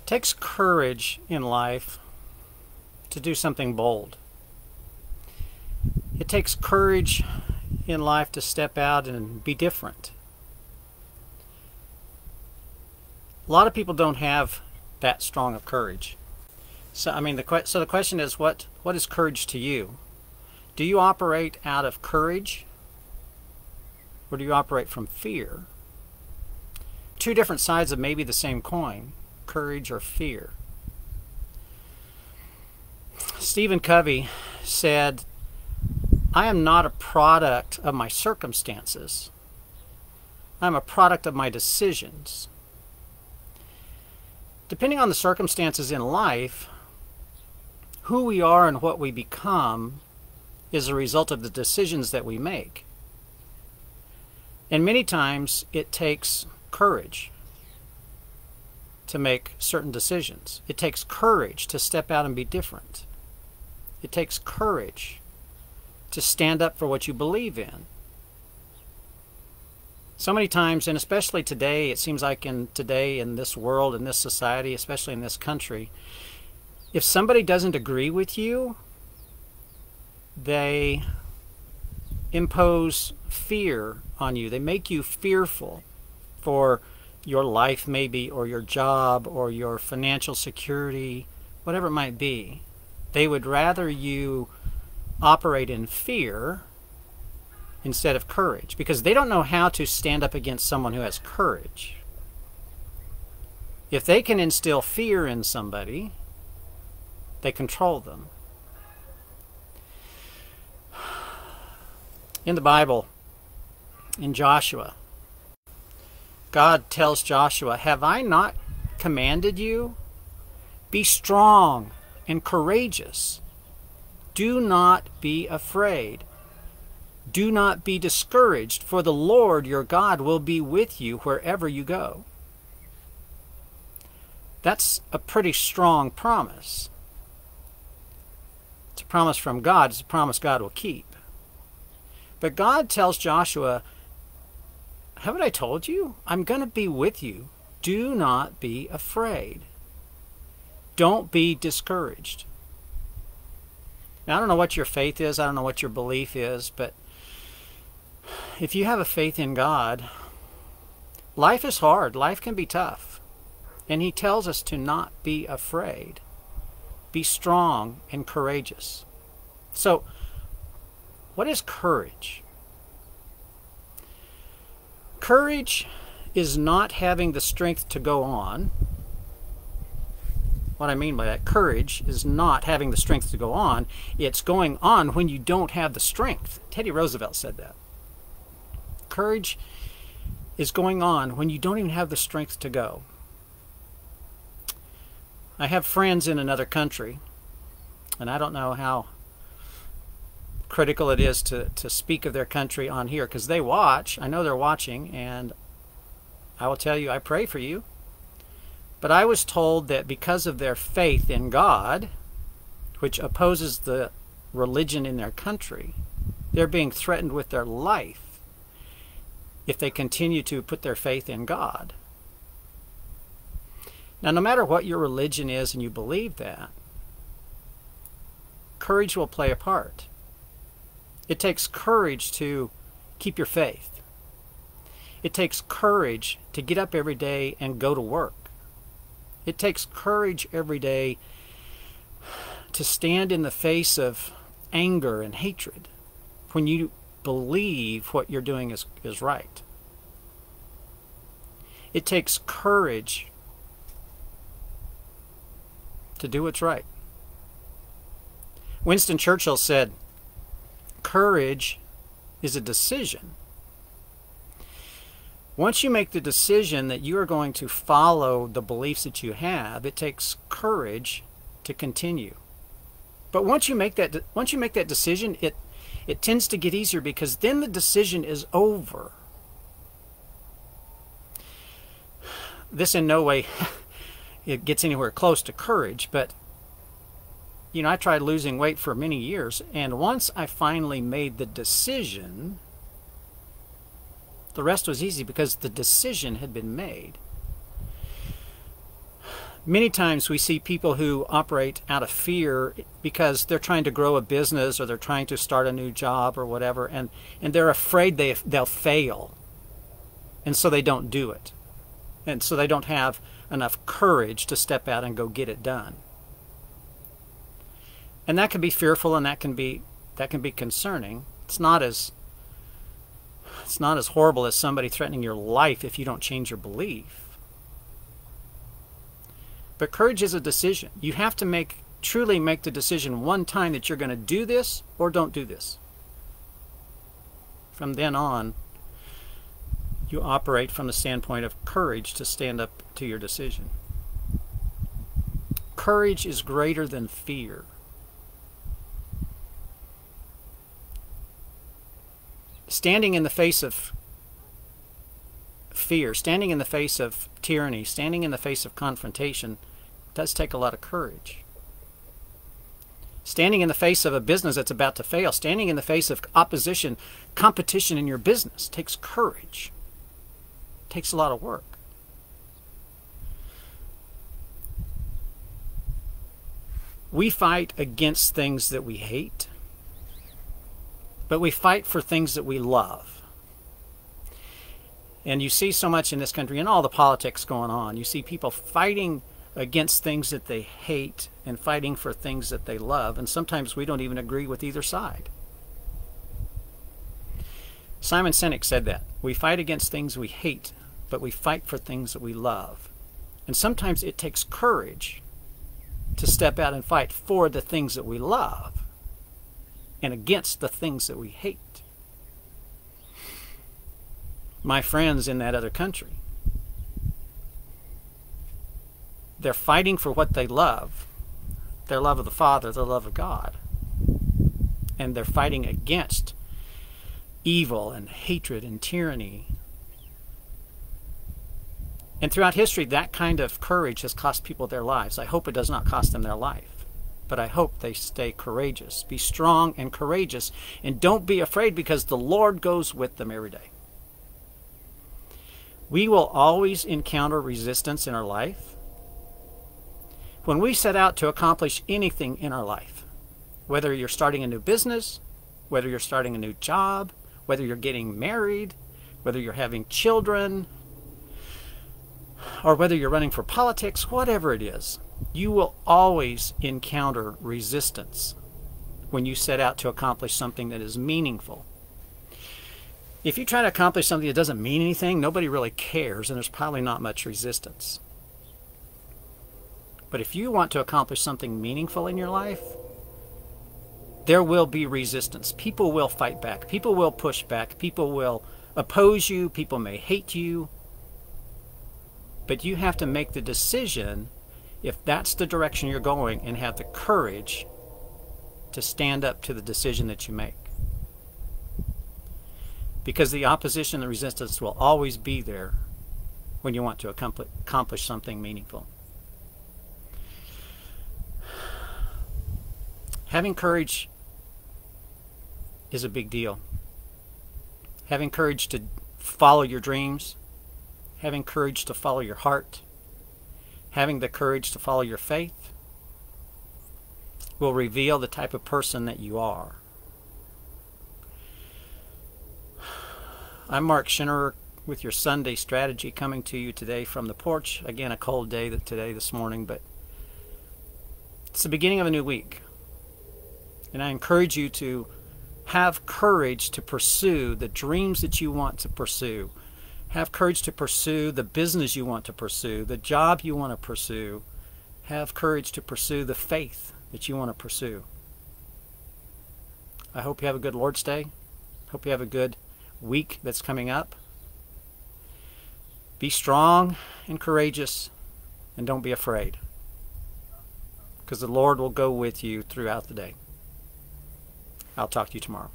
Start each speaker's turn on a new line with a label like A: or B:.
A: It takes courage in life to do something bold. It takes courage in life to step out and be different. A lot of people don't have that strong of courage. So the question is, what is courage to you? Do you operate out of courage, or do you operate from fear? Two different sides of maybe the same coin, courage or fear. Stephen Covey said, "I am not a product of my circumstances. I'm a product of my decisions." Depending on the circumstances in life, who we are and what we become is a result of the decisions that we make. And many times it takes courage to make certain decisions. It takes courage to step out and be different. It takes courage to stand up for what you believe in. So many times, and especially today, it seems like in this world, in this society, especially in this country, if somebody doesn't agree with you, they impose fear on you. They make you fearful for your life maybe, or your job, or your financial security, whatever it might be. They would rather you operate in fear instead of courage, because they don't know how to stand up against someone who has courage. If they can instill fear in somebody, they control them. In the Bible, in Joshua, God tells Joshua, "Have I not commanded you? Be strong and courageous. Do not be afraid. Do not be discouraged, for the Lord your God will be with you wherever you go." That's a pretty strong promise. It's a promise from God. It's a promise God will keep. But God tells Joshua, "Haven't I told you? I'm going to be with you. Do not be afraid. Don't be discouraged." Now, I don't know what your faith is. I don't know what your belief is, but if you have a faith in God, life is hard. Life can be tough. And He tells us to not be afraid. Be strong and courageous. So, what is courage? Courage is not having the strength to go on. What I mean by that, courage is not having the strength to go on. It's going on when you don't have the strength. Theodore Roosevelt said that. Courage is going on when you don't even have the strength to go. I have friends in another country, and I don't know how critical it is to speak of their country on here, because they watch. I know they're watching, and I will tell you, I pray for you. But I was told that because of their faith in God, which opposes the religion in their country, they're being threatened with their life if they continue to put their faith in God. Now, no matter what your religion is and you believe that, courage will play a part. It takes courage to keep your faith. It takes courage to get up every day and go to work. It takes courage every day to stand in the face of anger and hatred when you believe what you're doing is right. It takes courage to do what's right. Winston Churchill said, "Courage is a decision." Once you make the decision that you are going to follow the beliefs that you have, it takes courage to continue. But once you make that decision, it tends to get easier, because then the decision is over. This in no way it gets anywhere close to courage, but I tried losing weight for many years, and once I finally made the decision, the rest was easy, because the decision had been made. Many times we see people who operate out of fear because they're trying to grow a business or they're trying to start a new job or whatever, and they're afraid they'll fail. And so they don't do it. And so they don't have enough courage to step out and go get it done. And that can be fearful, and that can be concerning. It's not as horrible as somebody threatening your life if you don't change your belief. But courage is a decision. You have to truly make the decision one time that you're going to do this or don't do this. From then on, you operate from the standpoint of courage to stand up to your decision. Courage is greater than fear. Standing in the face of fear, standing in the face of tyranny, standing in the face of confrontation does take a lot of courage. Standing in the face of a business that's about to fail, standing in the face of opposition, competition in your business takes courage. It takes a lot of work. We fight against things that we hate, but we fight for things that we love. And you see so much in this country, and all the politics going on, you see people fighting against things that they hate and fighting for things that they love. And sometimes we don't even agree with either side. Simon Sinek said that. We fight against things we hate, but we fight for things that we love. And sometimes it takes courage to step out and fight for the things that we love and against the things that we hate. My friends in that other country, they're fighting for what they love, their love of the Father, their love of God. And they're fighting against evil and hatred and tyranny. And throughout history, that kind of courage has cost people their lives. I hope it does not cost them their life, but I hope they stay courageous. Be strong and courageous, and don't be afraid, because the Lord goes with them every day. We will always encounter resistance in our life. When we set out to accomplish anything in our life, whether you're starting a new business, whether you're starting a new job, whether you're getting married, whether you're having children, or whether you're running for politics, whatever it is, you will always encounter resistance when you set out to accomplish something that is meaningful. If you try to accomplish something that doesn't mean anything, nobody really cares, and there's probably not much resistance. But if you want to accomplish something meaningful in your life, there will be resistance. People will fight back. People will push back. People will oppose you. People may hate you. But you have to make the decision if that's the direction you're going, and have the courage to stand up to the decision that you make. Because the opposition, the resistance will always be there when you want to accomplish something meaningful. Having courage is a big deal. Having courage to follow your dreams, having courage to follow your heart, having the courage to follow your faith will reveal the type of person that you are. I'm Mark Schinnerer with your Sunday Strategy, coming to you today from the porch. Again, a cold day this morning, but it's the beginning of a new week. And I encourage you to have courage to pursue the dreams that you want to pursue. Have courage to pursue the business you want to pursue, the job you want to pursue. Have courage to pursue the faith that you want to pursue. I hope you have a good Lord's Day. Hope you have a good week that's coming up. Be strong and courageous, and don't be afraid, because the Lord will go with you throughout the day. I'll talk to you tomorrow.